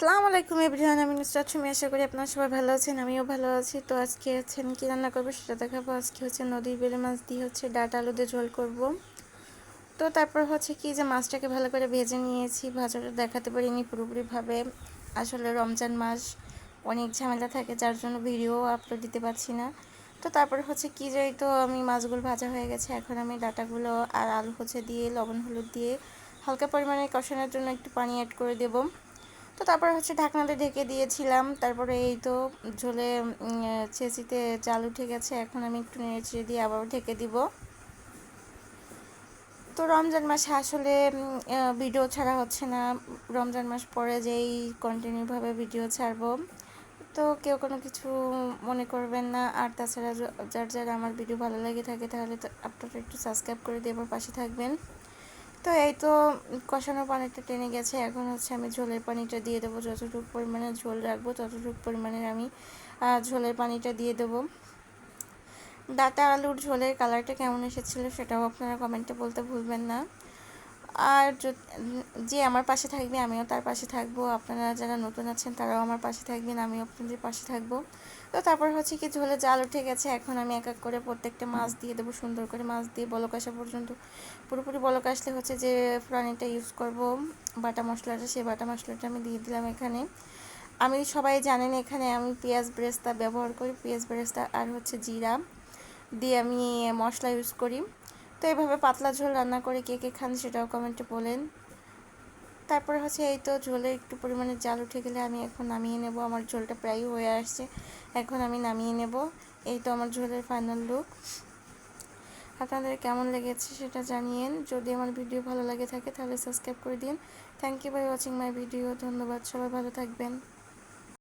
আসসালামু আলাইকুম এভরিওয়ান, আমি নুসরাত সুমি। আশা করি আপনারা সবাই ভালো আছেন, আমিও ভালো আছি। তো আজকে আমি কী রান্না করবো সেটা দেখাবো। আজকে নদীর বেলে মাছ দিয়ে ডাঁটা আলু দিয়ে ঝোল করব। তো তারপর কি যে মাছটাকে ভালো করে ভেজে নিয়েছি। ভাজাটা দেখাতে পারিনি পুরোপুরিভাবে, আসলে রমজান মাস অনেক ঝামেলা থাকে, যার জন্য ভিডিও আপলোড দিতে পারছি না। তো তারপর কি যে তো আমি মাছগুলো ভাজা হয়ে গেছে, এখন আমি ডাঁটাগুলো আর আলু দিয়ে লবণ হলুদ দিয়ে হালকা পরিমাণে কষানোর জন্য একটু পানি অ্যাড করে দেবো। তো তারপরে ঢাকনাতে ঢেকে দিয়েছিলাম। তারপরে এই তো ঝোলে ছেঁচিতে জাল উঠে গেছে, এখন আমি একটু নেড়ে চেড়ে দিয়ে আবারও ঢেকে দিব। তো রমজান মাসে আসলে ভিডিও ছাড়া হচ্ছে না। রমজান মাস পরে যেই কন্টিনিউভাবে ভিডিও ছাড়বো, তো কেউ কোনো কিছু মনে করবেন না। আর তাছাড়া যার যার আমার ভিডিও ভালো লেগে থাকে তাহলে তো আপনারা একটু সাবস্ক্রাইব করে দিয়ে আমার পাশে থাকবেন। তো এই তো কষানো পানিটা টেনে গেছে, এখন আমি ঝোলের পানিটা দিয়ে দেবো। যতটুকু পরিমাণে ঝোল রাখবো ততটুকু পরিমাণের আমি ঝোলের পানিটা দিয়ে দেবো। ডাঁটা আলুর ঝোলের কালারটা কেমন এসেছিলো সেটাও আপনারা কমেন্টে বলতে ভুলবেন না। আর যে আমার পাশে থাকবে আমিও তার পাশে থাকবো। আপনারা যারা নতুন আছেন তারাও আমার পাশে থাকবেন, আমিও আপনাদের পাশে থাকবো। তো তারপর কি ঝোলে জাল উঠে গেছে, এখন আমি এক এক করে প্রত্যেকটা মাছ দিয়ে দেবো। সুন্দর করে মাছ দিয়ে বলক আসা পর্যন্ত, পুরোপুরি বলক আসলে যে ফোড়নটা ইউজ করব বাটা মশলাটা, সেই বাটা মশলাটা আমি দিয়ে দিলাম এখানে। আমি সবাই জানেন এখানে আমি পেঁয়াজ বেরেস্তা ব্যবহার করি। পেঁয়াজ বেরেস্তা আর জিরা দিয়ে আমি মশলা ইউজ করি। তো এইভাবে পাতলা ঝোল রান্না করে কে কে খান সেটাও কমেন্টে বলেন। তারপরে এই তো ঝোলে একটু পরিমাণে জাল উঠে গেলে আমি এখন নামিয়ে নেব। আমার ঝোলটা প্রায় হয়ে আসছে, এখন আমি নামিয়ে নেব। এই তো আমার ঝোলের ফাইনাল লুক। আপনাদের কেমন লেগেছে সেটা জানিয়েন। যদি আমার ভিডিও ভালো লাগে থাকে তাহলে সাবস্ক্রাইব করে দিন। Thank you by watching my video. ধন্যবাদ, সবাই ভালো থাকবেন।